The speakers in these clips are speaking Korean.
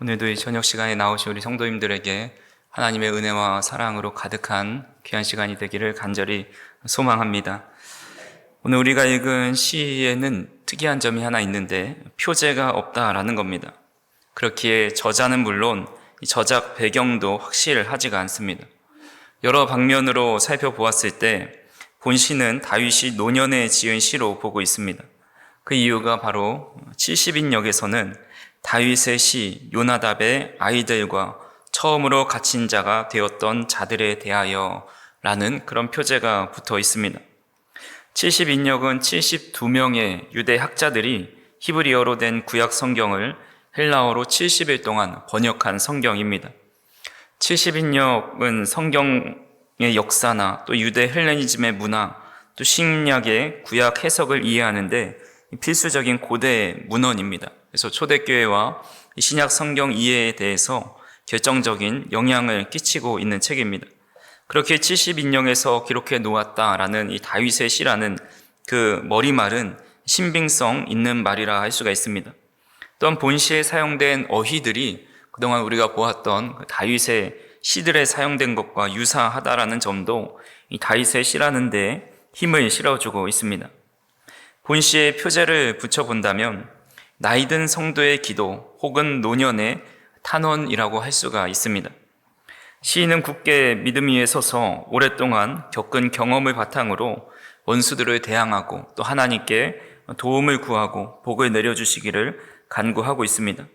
오늘도 이 저녁 시간에 나오신 우리 성도님들에게 하나님의 은혜와 사랑으로 가득한 귀한 시간이 되기를 간절히 소망합니다. 오늘 우리가 읽은 시에는 특이한 점이 하나 있는데 표제가 없다라는 겁니다. 그렇기에 저자는 물론 이 저작 배경도 확실하지가 않습니다. 여러 방면으로 살펴보았을 때 본 시는 다윗이 노년에 지은 시로 보고 있습니다. 그 이유가 바로 70인역에서는 다윗의 시 요나답의 아이들과 처음으로 갇힌 자가 되었던 자들에 대하여 라는 그런 표제가 붙어 있습니다. 70인역은 72명의 유대 학자들이 히브리어로 된 구약 성경을 헬라어로 70일 동안 번역한 성경입니다. 70인역은 성경의 역사나 또 유대 헬레니즘의 문화, 또 신약의 구약 해석을 이해하는데 필수적인 고대 문헌입니다. 그래서 초대교회와 신약 성경 이해에 대해서 결정적인 영향을 끼치고 있는 책입니다. 그렇게 70인역에서 기록해 놓았다라는 이 다윗의 시라는 그 머리말은 신빙성 있는 말이라 할 수가 있습니다. 또한 본시에 사용된 어휘들이 그동안 우리가 보았던 그 다윗의 시들에 사용된 것과 유사하다라는 점도 이 다윗의 시라는 데 힘을 실어주고 있습니다. 본시의 표제를 붙여본다면 나이 든 성도의 기도 혹은 노년의 탄원이라고 할 수가 있습니다. 시인은 굳게 믿음 위에 서서 오랫동안 겪은 경험을 바탕으로 원수들을 대항하고 또 하나님께 도움을 구하고 복을 내려주시기를 간구하고 있습니다.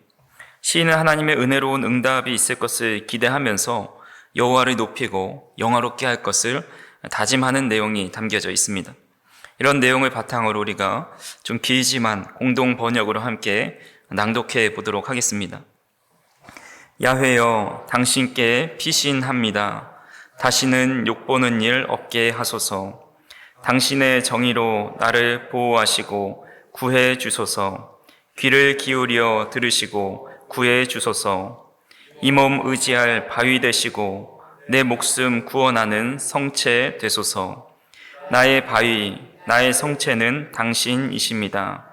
시인은 하나님의 은혜로운 응답이 있을 것을 기대하면서 여호와를 높이고 영화롭게 할 것을 다짐하는 내용이 담겨져 있습니다. 이런 내용을 바탕으로 우리가 좀 길지만 공동 번역으로 함께 낭독해 보도록 하겠습니다. 야훼여, 당신께 피신합니다. 다시는 욕보는 일 없게 하소서. 당신의 정의로 나를 보호하시고 구해 주소서. 귀를 기울여 들으시고 구해 주소서. 이 몸 의지할 바위 되시고 내 목숨 구원하는 성체 되소서. 나의 바위, 나의 성체는 당신이십니다.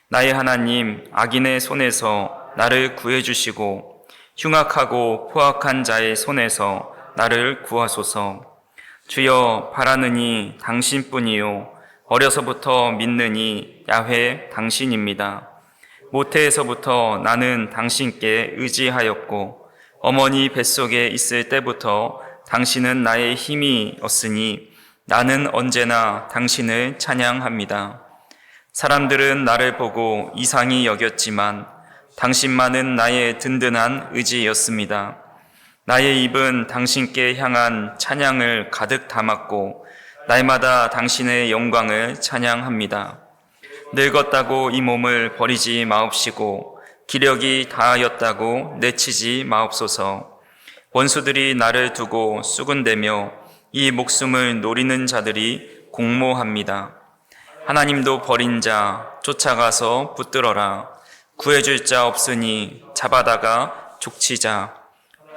나의 하나님, 악인의 손에서 나를 구해주시고 흉악하고 포악한 자의 손에서 나를 구하소서. 주여, 바라느니 당신뿐이요 어려서부터 믿느니 야훼 당신입니다. 모태에서부터 나는 당신께 의지하였고 어머니 뱃속에 있을 때부터 당신은 나의 힘이었으니 나는 언제나 당신을 찬양합니다. 사람들은 나를 보고 이상히 여겼지만 당신만은 나의 든든한 의지였습니다. 나의 입은 당신께 향한 찬양을 가득 담았고 날마다 당신의 영광을 찬양합니다. 늙었다고 이 몸을 버리지 마옵시고 기력이 다하였다고 내치지 마옵소서. 원수들이 나를 두고 수군대며 이 목숨을 노리는 자들이 공모합니다. 하나님도 버린 자 쫓아가서 붙들어라. 구해줄 자 없으니 잡아다가 족치자.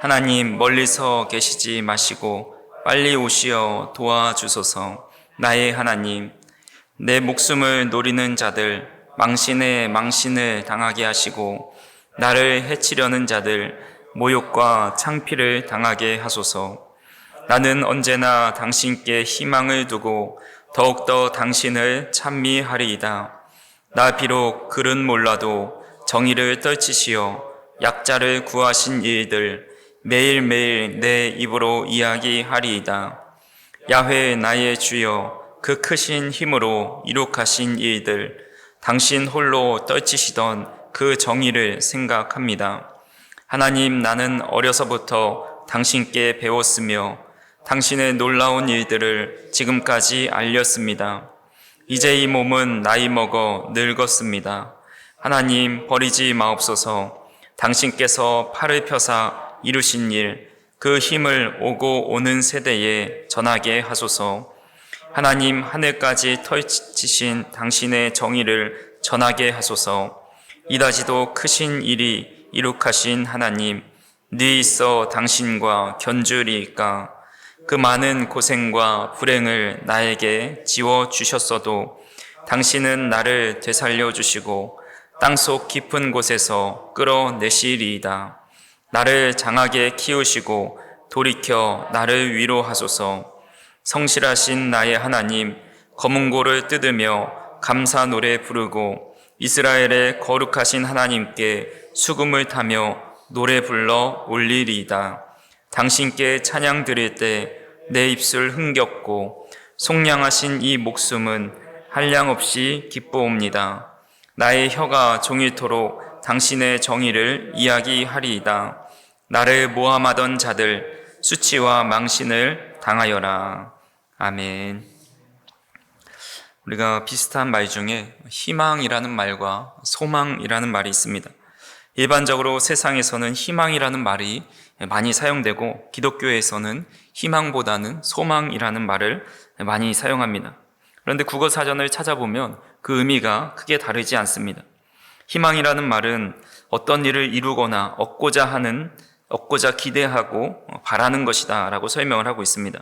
하나님 멀리서 계시지 마시고 빨리 오시어 도와주소서. 나의 하나님, 내 목숨을 노리는 자들 망신에 망신을 당하게 하시고 나를 해치려는 자들 모욕과 창피를 당하게 하소서. 나는 언제나 당신께 희망을 두고 더욱더 당신을 찬미하리이다. 나 비록 글은 몰라도 정의를 떨치시어 약자를 구하신 일들 매일매일 내 입으로 이야기하리이다. 야훼 나의 주여, 그 크신 힘으로 이룩하신 일들 당신 홀로 떨치시던 그 정의를 생각합니다. 하나님, 나는 어려서부터 당신께 배웠으며 당신의 놀라운 일들을 지금까지 알렸습니다. 이제 이 몸은 나이 먹어 늙었습니다. 하나님, 버리지 마옵소서. 당신께서 팔을 펴사 이루신 일, 그 힘을 오고 오는 세대에 전하게 하소서. 하나님, 하늘까지 펼치신 당신의 정의를 전하게 하소서. 이다지도 크신 일이 이룩하신 하나님, 네 있어 당신과 견주리이까. 그 많은 고생과 불행을 나에게 지워주셨어도 당신은 나를 되살려 주시고 땅속 깊은 곳에서 끌어내시리이다. 나를 장하게 키우시고 돌이켜 나를 위로하소서. 성실하신 나의 하나님, 검은 고를 뜯으며 감사 노래 부르고 이스라엘의 거룩하신 하나님께 수금을 타며 노래 불러 올리리이다. 당신께 찬양 드릴 때 내 입술 흥겹고 속량하신 이 목숨은 한량없이 기뻐옵니다. 나의 혀가 종일토록 당신의 정의를 이야기하리이다. 나를 모함하던 자들 수치와 망신을 당하여라. 아멘. 우리가 비슷한 말 중에 희망이라는 말과 소망이라는 말이 있습니다. 일반적으로 세상에서는 희망이라는 말이 많이 사용되고 기독교에서는 희망보다는 소망이라는 말을 많이 사용합니다. 그런데 국어사전을 찾아보면 그 의미가 크게 다르지 않습니다. 희망이라는 말은 어떤 일을 이루거나 얻고자 기대하고 바라는 것이다 라고 설명을 하고 있습니다.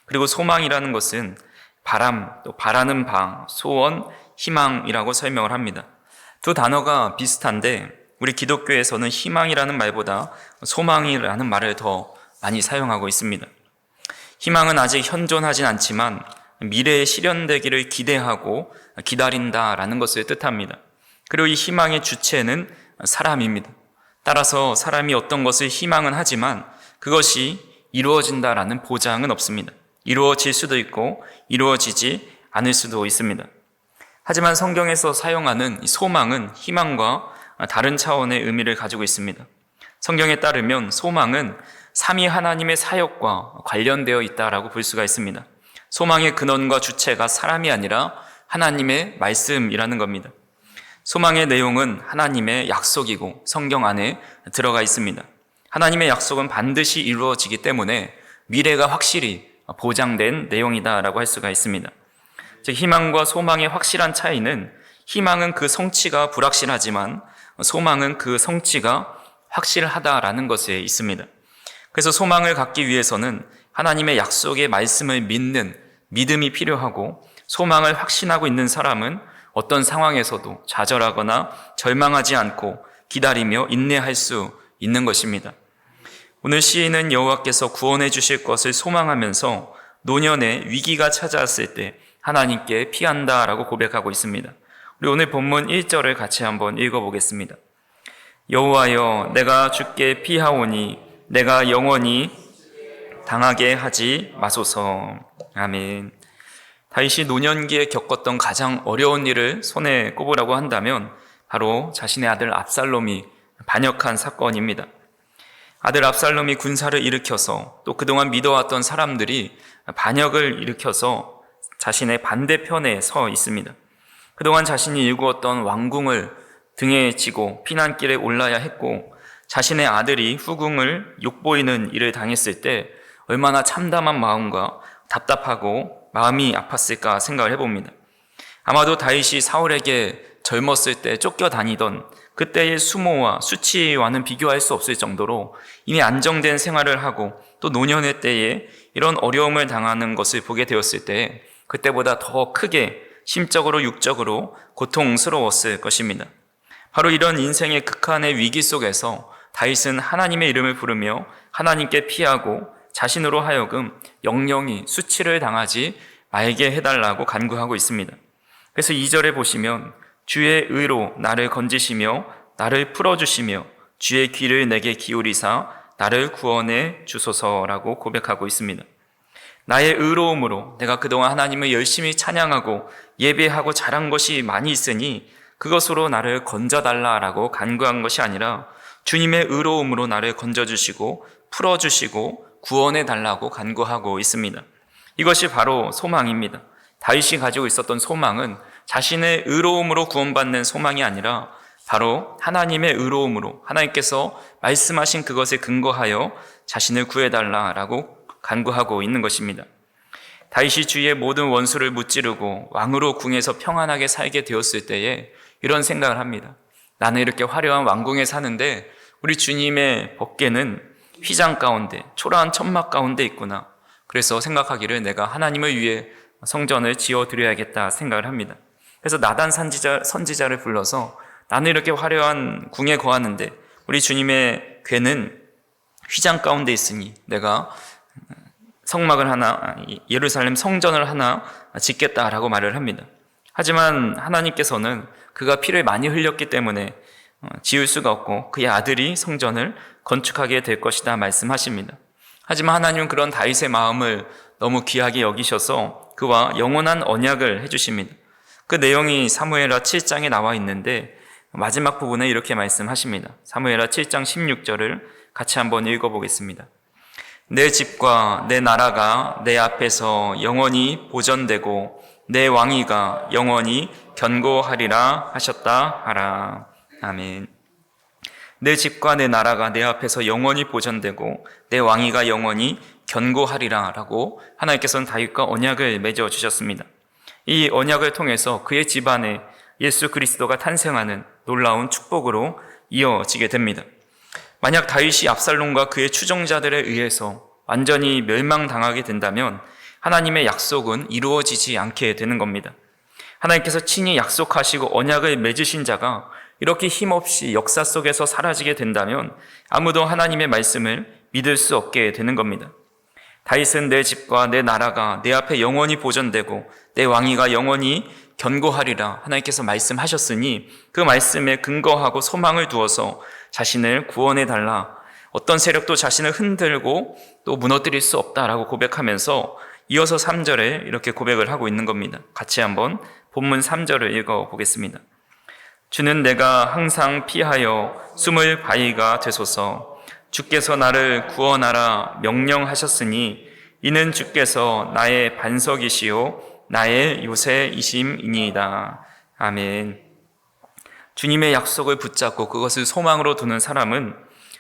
그리고 소망이라는 것은 바람, 또 바라는 바, 소원, 희망이라고 설명을 합니다. 두 단어가 비슷한데 우리 기독교에서는 희망이라는 말보다 소망이라는 말을 더 많이 사용하고 있습니다. 희망은 아직 현존하진 않지만 미래에 실현되기를 기대하고 기다린다라는 것을 뜻합니다. 그리고 이 희망의 주체는 사람입니다. 따라서 사람이 어떤 것을 희망은 하지만 그것이 이루어진다라는 보장은 없습니다. 이루어질 수도 있고 이루어지지 않을 수도 있습니다. 하지만 성경에서 사용하는 소망은 희망과 다른 차원의 의미를 가지고 있습니다. 성경에 따르면 소망은 삼위 하나님의 사역과 관련되어 있다라고 볼 수가 있습니다. 소망의 근원과 주체가 사람이 아니라 하나님의 말씀이라는 겁니다. 소망의 내용은 하나님의 약속이고 성경 안에 들어가 있습니다. 하나님의 약속은 반드시 이루어지기 때문에 미래가 확실히 보장된 내용이다라고 할 수가 있습니다. 즉 희망과 소망의 확실한 차이는 희망은 그 성취가 불확실하지만 소망은 그 성취가 확실하다라는 것에 있습니다. 그래서 소망을 갖기 위해서는 하나님의 약속의 말씀을 믿는 믿음이 필요하고 소망을 확신하고 있는 사람은 어떤 상황에서도 좌절하거나 절망하지 않고 기다리며 인내할 수 있는 것입니다. 오늘 시인은 여호와께서 구원해 주실 것을 소망하면서 노년에 위기가 찾아왔을 때 하나님께 피한다라고 고백하고 있습니다. 우리 오늘 본문 1절을 같이 한번 읽어보겠습니다. 여호와여 내가 주께 피하오니 내가 영원히 당하게 하지 마소서. 아멘. 다윗이 노년기에 겪었던 가장 어려운 일을 손에 꼽으라고 한다면 바로 자신의 아들 압살롬이 반역한 사건입니다. 아들 압살롬이 군사를 일으켜서 또 그동안 믿어왔던 사람들이 반역을 일으켜서 자신의 반대편에 서 있습니다. 그동안 자신이 일구었던 왕궁을 등에 지고 피난길에 올라야 했고 자신의 아들이 후궁을 욕보이는 일을 당했을 때 얼마나 참담한 마음과 답답하고 마음이 아팠을까 생각을 해봅니다. 아마도 다윗이 사울에게 젊었을 때 쫓겨다니던 그때의 수모와 수치와는 비교할 수 없을 정도로 이미 안정된 생활을 하고 또 노년의 때에 이런 어려움을 당하는 것을 보게 되었을 때 그때보다 더 크게 심적으로 육적으로 고통스러웠을 것입니다. 바로 이런 인생의 극한의 위기 속에서 다윗은 하나님의 이름을 부르며 하나님께 피하고 자신으로 하여금 영영이 수치를 당하지 말게 해달라고 간구하고 있습니다. 그래서 2절에 보시면 주의 의로 나를 건지시며 나를 풀어주시며 주의 귀를 내게 기울이사 나를 구원해 주소서라고 고백하고 있습니다. 나의 의로움으로 내가 그동안 하나님을 열심히 찬양하고 예배하고 잘한 것이 많이 있으니 그것으로 나를 건져달라라고 간구한 것이 아니라 주님의 의로움으로 나를 건져주시고 풀어주시고 구원해달라고 간구하고 있습니다. 이것이 바로 소망입니다. 다윗이 가지고 있었던 소망은 자신의 의로움으로 구원받는 소망이 아니라 바로 하나님의 의로움으로 하나님께서 말씀하신 그것에 근거하여 자신을 구해달라라고 간구하고 있는 것입니다. 다윗이 주위의 모든 원수를 무찌르고 왕으로 궁에서 평안하게 살게 되었을 때에 이런 생각을 합니다. 나는 이렇게 화려한 왕궁에 사는데 우리 주님의 법궤는 휘장 가운데 초라한 천막 가운데 있구나. 그래서 생각하기를 내가 하나님을 위해 성전을 지어드려야겠다 생각을 합니다. 그래서 나단 선지자를 불러서 나는 이렇게 화려한 궁에 거하는데 우리 주님의 궤는 휘장 가운데 있으니 내가 성막을 하나, 예루살렘 성전을 하나 짓겠다라고 말을 합니다. 하지만 하나님께서는 그가 피를 많이 흘렸기 때문에 지을 수가 없고 그의 아들이 성전을 건축하게 될 것이다 말씀하십니다. 하지만 하나님은 그런 다윗의 마음을 너무 귀하게 여기셔서 그와 영원한 언약을 해주십니다. 그 내용이 사무엘하 7장에 나와 있는데 마지막 부분에 이렇게 말씀하십니다. 사무엘하 7장 16절을 같이 한번 읽어보겠습니다. 내 집과 내 나라가 내 앞에서 영원히 보전되고 내 왕위가 영원히 견고하리라 하셨다 하라. 아멘. 내 집과 내 나라가 내 앞에서 영원히 보전되고 내 왕위가 영원히 견고하리라 라고 하나님께서는 다윗과 언약을 맺어 주셨습니다. 이 언약을 통해서 그의 집안에 예수 그리스도가 탄생하는 놀라운 축복으로 이어지게 됩니다. 만약 다윗이 압살롬과 그의 추종자들에 의해서 완전히 멸망당하게 된다면 하나님의 약속은 이루어지지 않게 되는 겁니다. 하나님께서 친히 약속하시고 언약을 맺으신 자가 이렇게 힘없이 역사 속에서 사라지게 된다면 아무도 하나님의 말씀을 믿을 수 없게 되는 겁니다. 다윗은 내 집과 내 나라가 내 앞에 영원히 보존되고 내 왕위가 영원히 견고하리라 하나님께서 말씀하셨으니 그 말씀에 근거하고 소망을 두어서 자신을 구원해 달라, 어떤 세력도 자신을 흔들고 또 무너뜨릴 수 없다라고 고백하면서 이어서 3절에 이렇게 고백을 하고 있는 겁니다. 같이 한번 본문 3절을 읽어보겠습니다. 주는 내가 항상 피하여 숨을 바위가 되소서. 주께서 나를 구원하라 명령하셨으니 이는 주께서 나의 반석이시요 나의 요새이심이니이다. 아멘. 주님의 약속을 붙잡고 그것을 소망으로 두는 사람은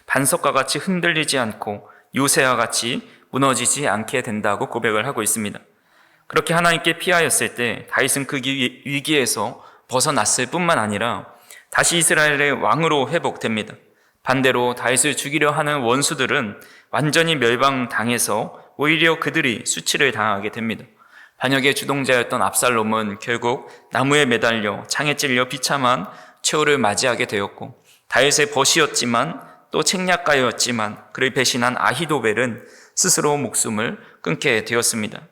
반석과 같이 흔들리지 않고 요새와 같이 무너지지 않게 된다고 고백을 하고 있습니다. 그렇게 하나님께 피하였을 때 다윗은 그 위기에서 벗어났을 뿐만 아니라 다시 이스라엘의 왕으로 회복됩니다. 반대로 다윗을 죽이려 하는 원수들은 완전히 멸망당해서 오히려 그들이 수치를 당하게 됩니다. 반역의 주동자였던 압살롬은 결국 나무에 매달려 창에 찔려 비참한 최후를 맞이하게 되었고, 다윗의 벗이었지만 또 책략가였지만 그를 배신한 아히도벨은 스스로 목숨을 끊게 되었습니다.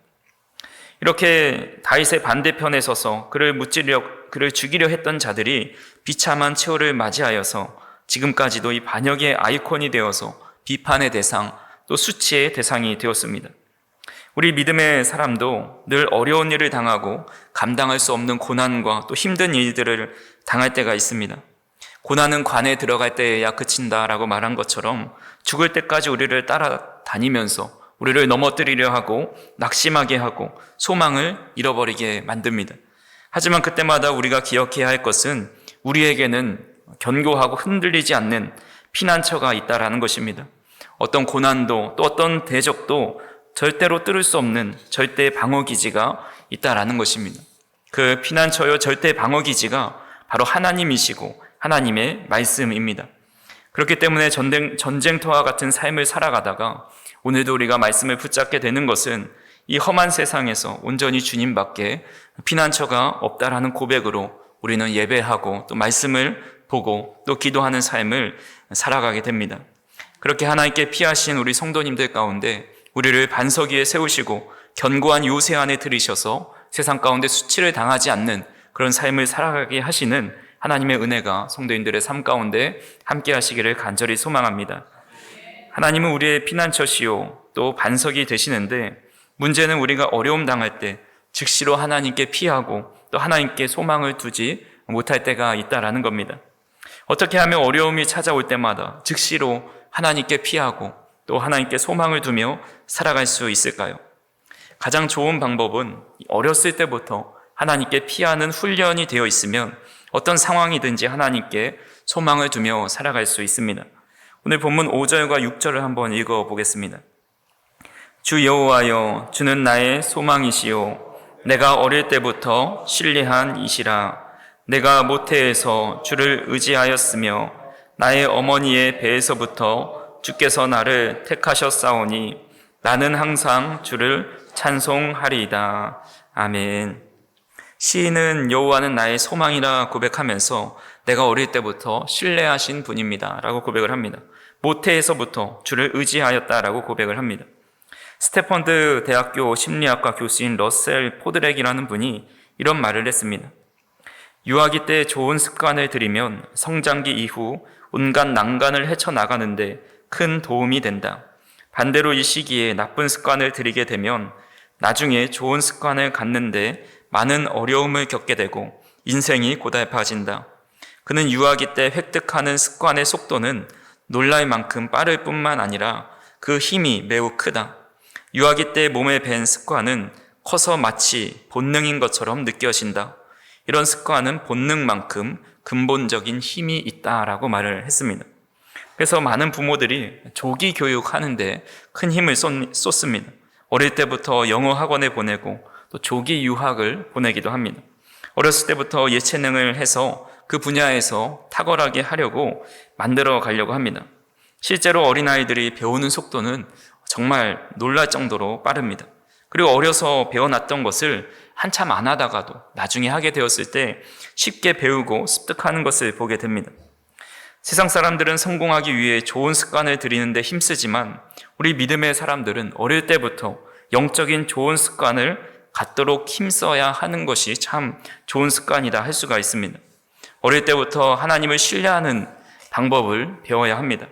이렇게 다윗의 반대편에 서서 그를 죽이려 했던 자들이 비참한 최후를 맞이하여서 지금까지도 이 반역의 아이콘이 되어서 비판의 대상, 또 수치의 대상이 되었습니다. 우리 믿음의 사람도 늘 어려운 일을 당하고 감당할 수 없는 고난과 또 힘든 일들을 당할 때가 있습니다. 고난은 관에 들어갈 때에야 그친다라고 말한 것처럼 죽을 때까지 우리를 따라다니면서 우리를 넘어뜨리려 하고 낙심하게 하고 소망을 잃어버리게 만듭니다. 하지만 그때마다 우리가 기억해야 할 것은 우리에게는 견고하고 흔들리지 않는 피난처가 있다라는 것입니다. 어떤 고난도 또 어떤 대적도 절대로 뚫을 수 없는 절대 방어기지가 있다라는 것입니다. 그 피난처요 절대 방어기지가 바로 하나님이시고 하나님의 말씀입니다. 그렇기 때문에 전쟁터와 같은 삶을 살아가다가 오늘도 우리가 말씀을 붙잡게 되는 것은 이 험한 세상에서 온전히 주님밖에 피난처가 없다라는 고백으로 우리는 예배하고 또 말씀을 보고 또 기도하는 삶을 살아가게 됩니다. 그렇게 하나님께 피하신 우리 성도님들 가운데 우리를 반석 위에 세우시고 견고한 요새 안에 들이셔서 세상 가운데 수치를 당하지 않는 그런 삶을 살아가게 하시는 하나님의 은혜가 성도인들의 삶 가운데 함께 하시기를 간절히 소망합니다. 하나님은 우리의 피난처시요 또 반석이 되시는데, 문제는 우리가 어려움 당할 때 즉시로 하나님께 피하고 또 하나님께 소망을 두지 못할 때가 있다라는 겁니다. 어떻게 하면 어려움이 찾아올 때마다 즉시로 하나님께 피하고 또 하나님께 소망을 두며 살아갈 수 있을까요? 가장 좋은 방법은 어렸을 때부터 하나님께 피하는 훈련이 되어 있으면 어떤 상황이든지 하나님께 소망을 두며 살아갈 수 있습니다. 오늘 본문 5절과 6절을 한번 읽어보겠습니다. 주 여호와여, 주는 나의 소망이시요 내가 어릴 때부터 신뢰한 이시라. 내가 모태에서 주를 의지하였으며 나의 어머니의 배에서부터 주께서 나를 택하셨사오니 나는 항상 주를 찬송하리이다. 아멘. 시인은 여호와는 나의 소망이라 고백하면서 내가 어릴 때부터 신뢰하신 분입니다 라고 고백을 합니다. 모태에서부터 주를 의지하였다라고 고백을 합니다. 스태펀드 대학교 심리학과 교수인 러셀 포드렉이라는 분이 이런 말을 했습니다. 유아기 때 좋은 습관을 들이면 성장기 이후 온갖 난간을 헤쳐나가는데 큰 도움이 된다. 반대로 이 시기에 나쁜 습관을 들이게 되면 나중에 좋은 습관을 갖는데 많은 어려움을 겪게 되고 인생이 고달파진다. 그는 유아기 때 획득하는 습관의 속도는 놀랄 만큼 빠를 뿐만 아니라 그 힘이 매우 크다. 유아기 때 몸에 밴 습관은 커서 마치 본능인 것처럼 느껴진다. 이런 습관은 본능만큼 근본적인 힘이 있다라고 말을 했습니다. 그래서 많은 부모들이 조기 교육하는데 큰 힘을 쏟습니다. 어릴 때부터 영어 학원에 보내고 또 조기 유학을 보내기도 합니다. 어렸을 때부터 예체능을 해서 그 분야에서 탁월하게 하려고 만들어 가려고 합니다. 실제로 어린아이들이 배우는 속도는 정말 놀랄 정도로 빠릅니다. 그리고 어려서 배워놨던 것을 한참 안 하다가도 나중에 하게 되었을 때 쉽게 배우고 습득하는 것을 보게 됩니다. 세상 사람들은 성공하기 위해 좋은 습관을 들이는데 힘쓰지만 우리 믿음의 사람들은 어릴 때부터 영적인 좋은 습관을 갖도록 힘써야 하는 것이 참 좋은 습관이다 할 수가 있습니다. 어릴 때부터 하나님을 신뢰하는 방법을 배워야 합니다.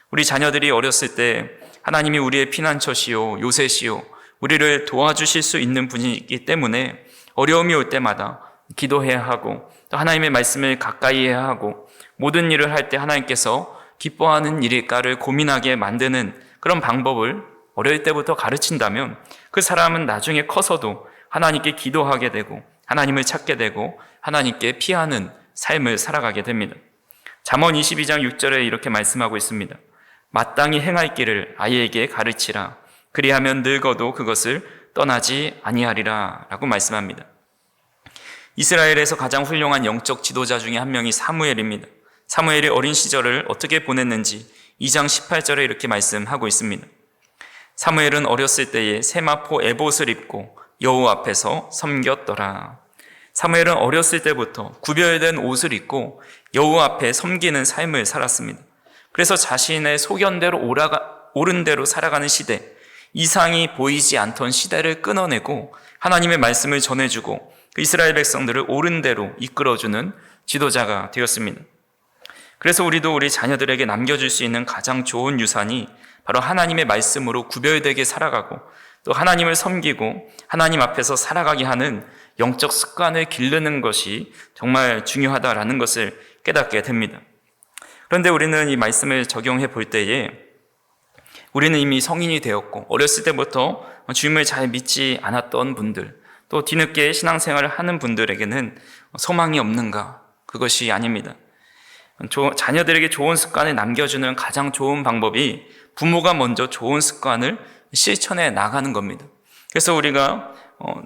우리 자녀들이 어렸을 때 하나님이 우리의 피난처시요 요새시요 우리를 도와주실 수 있는 분이기 때문에 어려움이 올 때마다 기도해야 하고 또 하나님의 말씀을 가까이 해야 하고 모든 일을 할 때 하나님께서 기뻐하는 일일까를 고민하게 만드는 그런 방법을 어릴 때부터 가르친다면 그 사람은 나중에 커서도 하나님께 기도하게 되고 하나님을 찾게 되고 하나님께 피하는 삶을 살아가게 됩니다. 잠언 22장 6절에 이렇게 말씀하고 있습니다. 마땅히 행할 길을 아이에게 가르치라. 그리하면 늙어도 그것을 떠나지 아니하리라 라고 말씀합니다. 이스라엘에서 가장 훌륭한 영적 지도자 중에 한 명이 사무엘입니다. 사무엘이 어린 시절을 어떻게 보냈는지 2장 18절에 이렇게 말씀하고 있습니다. 사무엘은 어렸을 때에 세마포 에봇을 입고 여호와 앞에서 섬겼더라. 사무엘은 어렸을 때부터 구별된 옷을 입고 여호와 앞에 섬기는 삶을 살았습니다. 그래서 자신의 소견대로 옳은 대로 살아가는 시대, 이상이 보이지 않던 시대를 끊어내고 하나님의 말씀을 전해주고 그 이스라엘 백성들을 옳은 대로 이끌어주는 지도자가 되었습니다. 그래서 우리도 우리 자녀들에게 남겨줄 수 있는 가장 좋은 유산이 바로 하나님의 말씀으로 구별되게 살아가고 또 하나님을 섬기고 하나님 앞에서 살아가게 하는 영적 습관을 기르는 것이 정말 중요하다라는 것을 깨닫게 됩니다. 그런데 우리는 이 말씀을 적용해 볼 때에 우리는 이미 성인이 되었고 어렸을 때부터 주님을 잘 믿지 않았던 분들 또 뒤늦게 신앙생활을 하는 분들에게는 소망이 없는가? 그것이 아닙니다. 자녀들에게 좋은 습관을 남겨주는 가장 좋은 방법이 부모가 먼저 좋은 습관을 실천해 나가는 겁니다. 그래서 우리가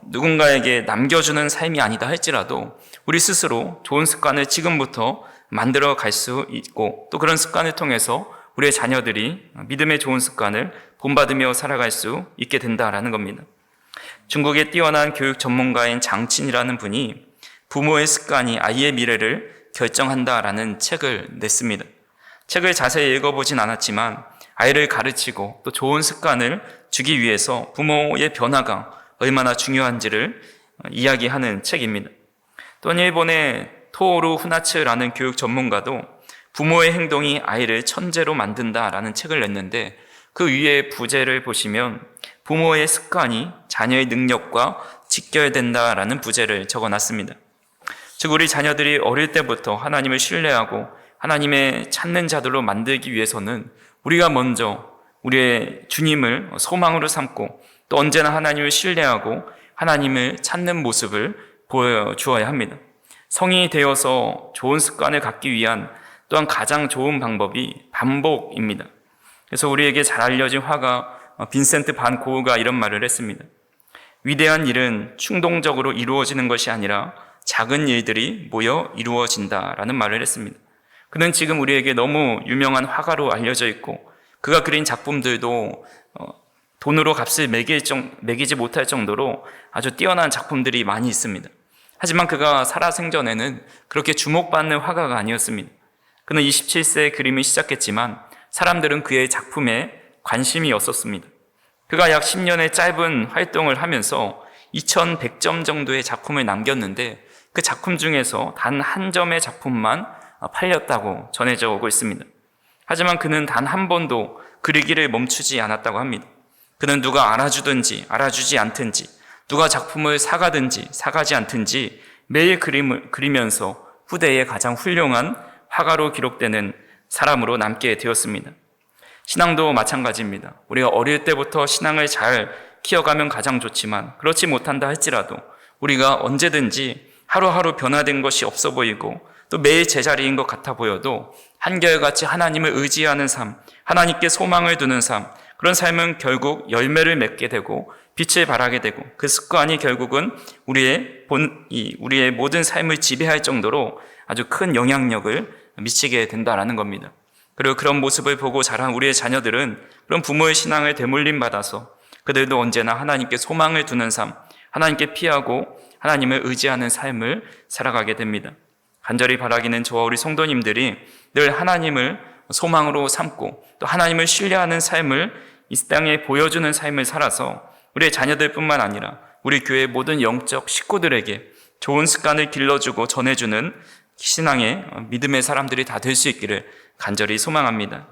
누군가에게 남겨주는 삶이 아니다 할지라도 우리 스스로 좋은 습관을 지금부터 만들어 갈 수 있고 또 그런 습관을 통해서 우리의 자녀들이 믿음의 좋은 습관을 본받으며 살아갈 수 있게 된다라는 겁니다. 중국의 뛰어난 교육 전문가인 장친이라는 분이 부모의 습관이 아이의 미래를 결정한다라는 책을 냈습니다. 책을 자세히 읽어보진 않았지만 아이를 가르치고 또 좋은 습관을 주기 위해서 부모의 변화가 얼마나 중요한지를 이야기하는 책입니다. 또 일본의 토오루 후나츠라는 교육 전문가도 부모의 행동이 아이를 천재로 만든다라는 책을 냈는데 그 위에 부제를 보시면 부모의 습관이 자녀의 능력과 직결된다라는 부제를 적어놨습니다. 즉 우리 자녀들이 어릴 때부터 하나님을 신뢰하고 하나님의 찾는 자들로 만들기 위해서는 우리가 먼저 우리의 주님을 소망으로 삼고 또 언제나 하나님을 신뢰하고 하나님을 찾는 모습을 보여주어야 합니다. 성인이 되어서 좋은 습관을 갖기 위한 또한 가장 좋은 방법이 반복입니다. 그래서 우리에게 잘 알려진 화가 빈센트 반 고흐가 이런 말을 했습니다. 위대한 일은 충동적으로 이루어지는 것이 아니라 작은 일들이 모여 이루어진다라는 말을 했습니다. 그는 지금 우리에게 너무 유명한 화가로 알려져 있고 그가 그린 작품들도 돈으로 값을 매기지 못할 정도로 아주 뛰어난 작품들이 많이 있습니다. 하지만 그가 살아생전에는 그렇게 주목받는 화가가 아니었습니다. 그는 27세에 그림을 시작했지만 사람들은 그의 작품에 관심이 없었습니다. 그가 약 10년의 짧은 활동을 하면서 2100점 정도의 작품을 남겼는데 그 작품 중에서 단 한 점의 작품만 팔렸다고 전해져 오고 있습니다. 하지만 그는 단 한 번도 그리기를 멈추지 않았다고 합니다. 그는 누가 알아주든지 알아주지 않든지, 누가 작품을 사가든지 사가지 않든지 매일 그림을 그리면서 후대의 가장 훌륭한 화가로 기록되는 사람으로 남게 되었습니다. 신앙도 마찬가지입니다. 우리가 어릴 때부터 신앙을 잘 키워가면 가장 좋지만 그렇지 못한다 할지라도 우리가 언제든지 하루하루 변화된 것이 없어 보이고 또 매일 제자리인 것 같아 보여도 한결같이 하나님을 의지하는 삶, 하나님께 소망을 두는 삶, 그런 삶은 결국 열매를 맺게 되고 빛을 발하게 되고 그 습관이 결국은 우리의 모든 삶을 지배할 정도로 아주 큰 영향력을 미치게 된다라는 겁니다. 그리고 그런 모습을 보고 자란 우리의 자녀들은 그런 부모의 신앙을 대물림 받아서 그들도 언제나 하나님께 소망을 두는 삶, 하나님께 피하고 하나님을 의지하는 삶을 살아가게 됩니다. 간절히 바라기는 저와 우리 성도님들이 늘 하나님을 소망으로 삼고 또 하나님을 신뢰하는 삶을 이 땅에 보여주는 삶을 살아서 우리의 자녀들뿐만 아니라 우리 교회의 모든 영적 식구들에게 좋은 습관을 길러주고 전해주는 신앙의 믿음의 사람들이 다 될 수 있기를 간절히 소망합니다.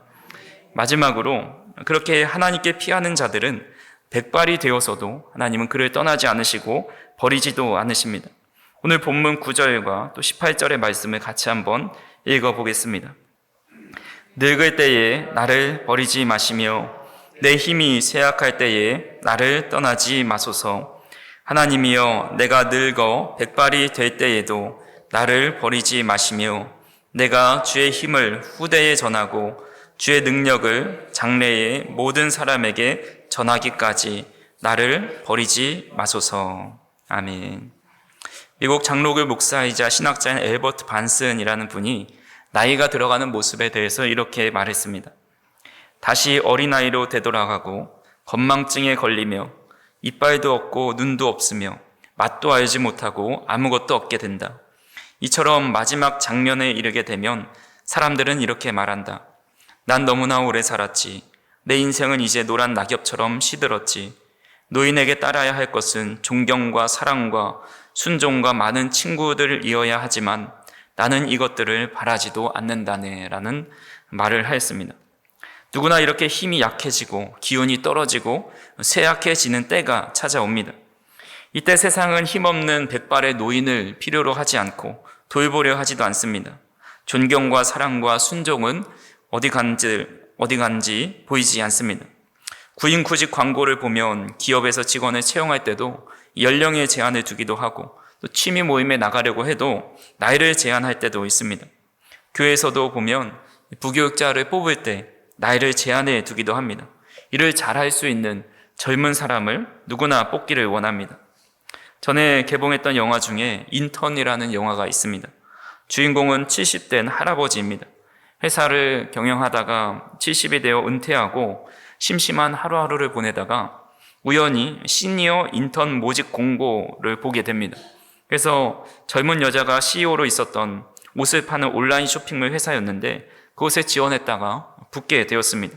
마지막으로 그렇게 하나님께 피하는 자들은 백발이 되어서도 하나님은 그를 떠나지 않으시고 버리지도 않으십니다. 오늘 본문 9절과 또 18절의 말씀을 같이 한번 읽어보겠습니다. 늙을 때에 나를 버리지 마시며 내 힘이 쇠약할 때에 나를 떠나지 마소서. 하나님이여, 내가 늙어 백발이 될 때에도 나를 버리지 마시며 내가 주의 힘을 후대에 전하고 주의 능력을 장래의 모든 사람에게 전하기까지 나를 버리지 마소서. 아멘. 미국 장로교 목사이자 신학자인 엘버트 반슨이라는 분이 나이가 들어가는 모습에 대해서 이렇게 말했습니다. 다시 어린아이로 되돌아가고 건망증에 걸리며 이빨도 없고 눈도 없으며 맛도 알지 못하고 아무것도 없게 된다. 이처럼 마지막 장면에 이르게 되면 사람들은 이렇게 말한다. 난 너무나 오래 살았지. 내 인생은 이제 노란 낙엽처럼 시들었지. 노인에게 따라야 할 것은 존경과 사랑과 순종과 많은 친구들을 이어야 하지만 나는 이것들을 바라지도 않는다네 라는 말을 하였습니다. 누구나 이렇게 힘이 약해지고 기운이 떨어지고 쇠약해지는 때가 찾아옵니다. 이때 세상은 힘없는 백발의 노인을 필요로 하지 않고 돌보려 하지도 않습니다. 존경과 사랑과 순종은 어디 간지 보이지 않습니다. 구인구직 광고를 보면 기업에서 직원을 채용할 때도 연령에 제한을 두기도 하고 또 취미 모임에 나가려고 해도 나이를 제한할 때도 있습니다. 교회에서도 보면 부교육자를 뽑을 때 나이를 제한해 두기도 합니다. 일을 잘할 수 있는 젊은 사람을 누구나 뽑기를 원합니다. 전에 개봉했던 영화 중에 인턴이라는 영화가 있습니다. 주인공은 70된 할아버지입니다. 회사를 경영하다가 70이 되어 은퇴하고 심심한 하루하루를 보내다가 우연히 시니어 인턴 모집 공고를 보게 됩니다. 그래서 젊은 여자가 CEO로 있었던 옷을 파는 온라인 쇼핑몰 회사였는데 그곳에 지원했다가 붙게 되었습니다.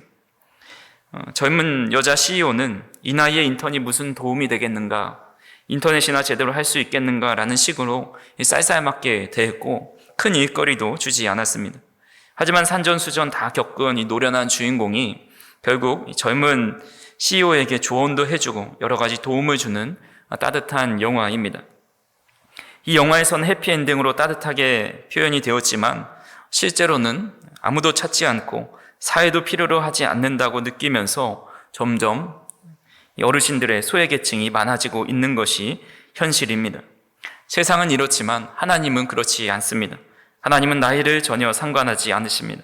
젊은 여자 CEO는 이 나이에 인턴이 무슨 도움이 되겠는가, 인터넷이나 제대로 할 수 있겠는가라는 식으로 쌀쌀맞게 대했고 큰 일거리도 주지 않았습니다. 하지만 산전수전 다 겪은 이 노련한 주인공이 결국 젊은 CEO에게 조언도 해주고 여러 가지 도움을 주는 따뜻한 영화입니다. 이 영화에선 해피엔딩으로 따뜻하게 표현이 되었지만 실제로는 아무도 찾지 않고 사회도 필요로 하지 않는다고 느끼면서 점점 어르신들의 소외계층이 많아지고 있는 것이 현실입니다. 세상은 이렇지만 하나님은 그렇지 않습니다. 하나님은 나이를 전혀 상관하지 않으십니다.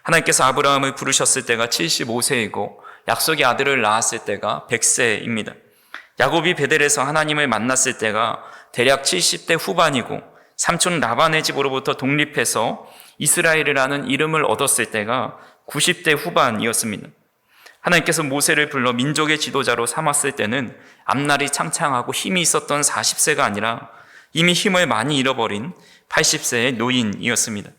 하나님께서 아브라함을 부르셨을 때가 75세이고 약속의 아들을 낳았을 때가 100세입니다. 야곱이 베델에서 하나님을 만났을 때가 대략 70대 후반이고 삼촌 라반의 집으로부터 독립해서 이스라엘이라는 이름을 얻었을 때가 90대 후반이었습니다. 하나님께서 모세를 불러 민족의 지도자로 삼았을 때는 앞날이 창창하고 힘이 있었던 40세가 아니라 이미 힘을 많이 잃어버린 80세의 노인이었습니다.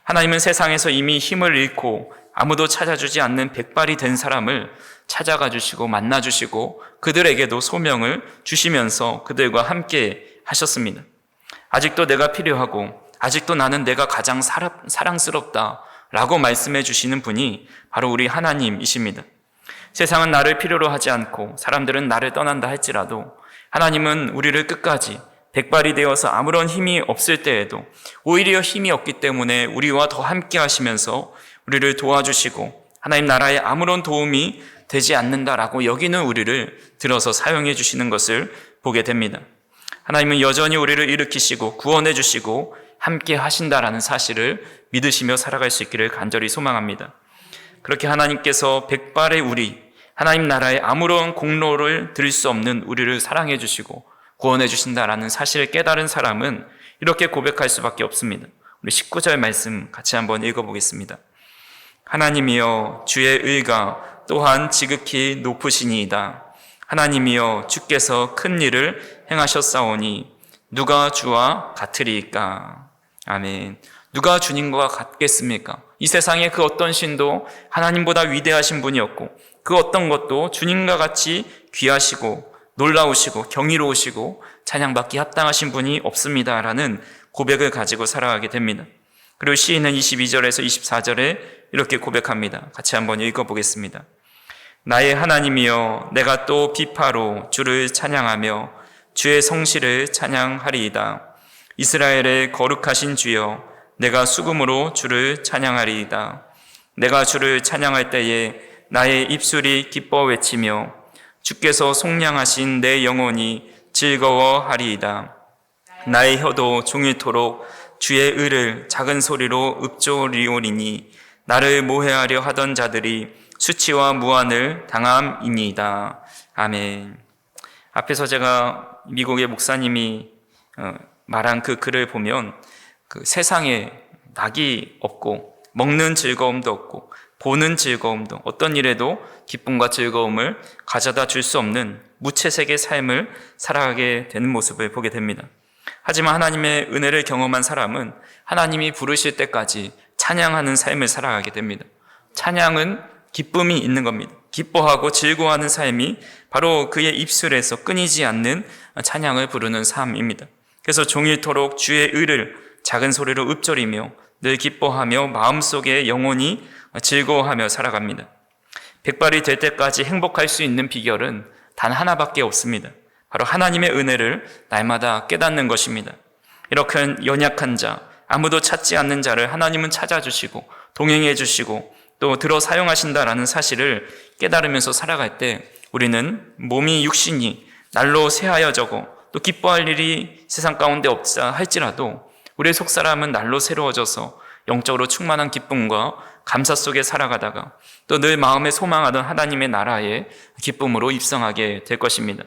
하나님은 세상에서 이미 힘을 잃고 아무도 찾아주지 않는 백발이 된 사람을 찾아가 주시고 만나 주시고 그들에게도 소명을 주시면서 그들과 함께 하셨습니다. 아직도 내가 필요하고 아직도 나는 내가 가장 사랑스럽다라고 말씀해 주시는 분이 바로 우리 하나님이십니다. 세상은 나를 필요로 하지 않고 사람들은 나를 떠난다 할지라도 하나님은 우리를 끝까지 백발이 되어서 아무런 힘이 없을 때에도 오히려 힘이 없기 때문에 우리와 더 함께 하시면서 우리를 도와주시고 하나님 나라에 아무런 도움이 되지 않는다라고 여기는 우리를 들어서 사용해 주시는 것을 보게 됩니다. 하나님은 여전히 우리를 일으키시고 구원해 주시고 함께 하신다라는 사실을 믿으시며 살아갈 수 있기를 간절히 소망합니다. 그렇게 하나님께서 백발의 우리, 하나님 나라에 아무런 공로를 드릴 수 없는 우리를 사랑해 주시고 구원해 주신다라는 사실을 깨달은 사람은 이렇게 고백할 수밖에 없습니다. 우리 19절 말씀 같이 한번 읽어보겠습니다. 하나님이여 주의 의가 또한 지극히 높으시니이다. 하나님이여 주께서 큰 일을 행하셨사오니 누가 주와 같으리이까. 아멘. 누가 주님과 같겠습니까? 이 세상의 그 어떤 신도 하나님보다 위대하신 분이었고 그 어떤 것도 주님과 같이 귀하시고 놀라우시고 경이로우시고 찬양받기 합당하신 분이 없습니다라는 고백을 가지고 살아가게 됩니다. 그리고 시인은 22절에서 24절에 이렇게 고백합니다. 같이 한번 읽어보겠습니다. 나의 하나님이여 내가 또 비파로 주를 찬양하며 주의 성실을 찬양하리이다. 이스라엘의 거룩하신 주여 내가 수금으로 주를 찬양하리이다. 내가 주를 찬양할 때에 나의 입술이 기뻐 외치며 주께서 속량하신 내 영혼이 즐거워하리이다. 나의 혀도 종일토록 주의 의를 작은 소리로 읊조리오리니 나를 모해하려 하던 자들이 수치와 무한을 당함이니이다. 아멘. 앞에서 제가 미국의 목사님이 말한 그 글을 보면 그 세상에 낙이 없고 먹는 즐거움도 없고 보는 즐거움도 어떤 일에도 기쁨과 즐거움을 가져다 줄 수 없는 무채색의 삶을 살아가게 되는 모습을 보게 됩니다. 하지만 하나님의 은혜를 경험한 사람은 하나님이 부르실 때까지 찬양하는 삶을 살아가게 됩니다. 찬양은 기쁨이 있는 겁니다. 기뻐하고 즐거워하는 삶이 바로 그의 입술에서 끊이지 않는 찬양을 부르는 삶입니다. 그래서 종일토록 주의 의를 작은 소리로 읊조리며 늘 기뻐하며 마음속에 영혼이 즐거워하며 살아갑니다. 백발이 될 때까지 행복할 수 있는 비결은 단 하나밖에 없습니다. 바로 하나님의 은혜를 날마다 깨닫는 것입니다. 이렇게 연약한 자, 아무도 찾지 않는 자를 하나님은 찾아주시고 동행해 주시고 또 들어 사용하신다라는 사실을 깨달으면서 살아갈 때 우리는 몸이 육신이 날로 새하여져고 또 기뻐할 일이 세상 가운데 없자 할지라도 우리의 속사람은 날로 새로워져서 영적으로 충만한 기쁨과 감사 속에 살아가다가 또 늘 마음에 소망하던 하나님의 나라의 기쁨으로 입성하게 될 것입니다.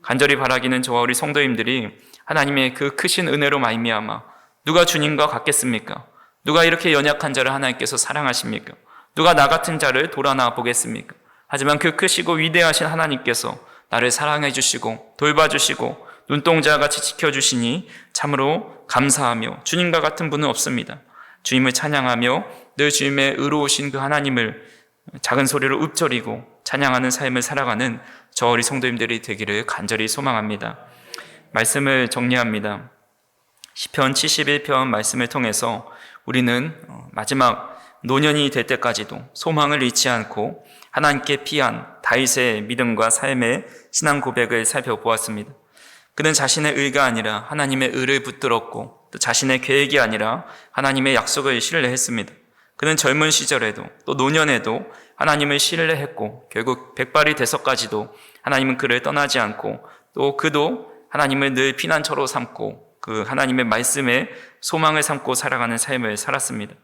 간절히 바라기는 저와 우리 성도님들이 하나님의 그 크신 은혜로 말미암아 누가 주님과 같겠습니까? 누가 이렇게 연약한 자를 하나님께서 사랑하십니까? 누가 나 같은 자를 돌아나 보겠습니까? 하지만 그 크시고 위대하신 하나님께서 나를 사랑해 주시고 돌봐주시고 눈동자같이 지켜주시니 참으로 감사하며 주님과 같은 분은 없습니다. 주님을 찬양하며 늘 주님의 의로우신 그 하나님을 작은 소리로 읊조리고 찬양하는 삶을 살아가는 저 우리 성도님들이 되기를 간절히 소망합니다. 말씀을 정리합니다. 시편 71편 말씀을 통해서 우리는 마지막 노년이 될 때까지도 소망을 잃지 않고 하나님께 피한 다윗의 믿음과 삶의 신앙 고백을 살펴보았습니다. 그는 자신의 의가 아니라 하나님의 의를 붙들었고 또 자신의 계획이 아니라 하나님의 약속을 신뢰했습니다. 그는 젊은 시절에도 또 노년에도 하나님을 신뢰했고 결국 백발이 돼서까지도 하나님은 그를 떠나지 않고 또 그도 하나님을 늘 피난처로 삼고 그 하나님의 말씀에 소망을 삼고 살아가는 삶을 살았습니다.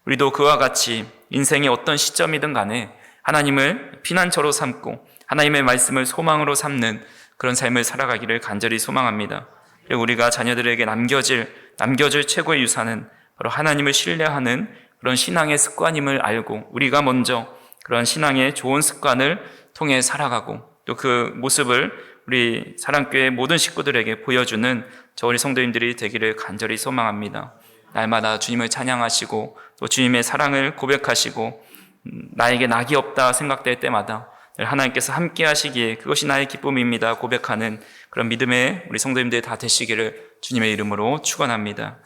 우리도 그와 같이 인생의 어떤 시점이든 간에 하나님을 피난처로 삼고 하나님의 말씀을 소망으로 삼는 그런 삶을 살아가기를 간절히 소망합니다. 그리고 우리가 자녀들에게 남겨줄 최고의 유산은 바로 하나님을 신뢰하는 그런 신앙의 습관임을 알고 우리가 먼저 그런 신앙의 좋은 습관을 통해 살아가고 또 그 모습을 우리 사랑교회 모든 식구들에게 보여주는 저 우리 성도님들이 되기를 간절히 소망합니다. 날마다 주님을 찬양하시고 또 주님의 사랑을 고백하시고 나에게 낙이 없다 생각될 때마다 하나님께서 함께 하시기에 그것이 나의 기쁨입니다 고백하는 그런 믿음의 우리 성도님들 다 되시기를 주님의 이름으로 축원합니다.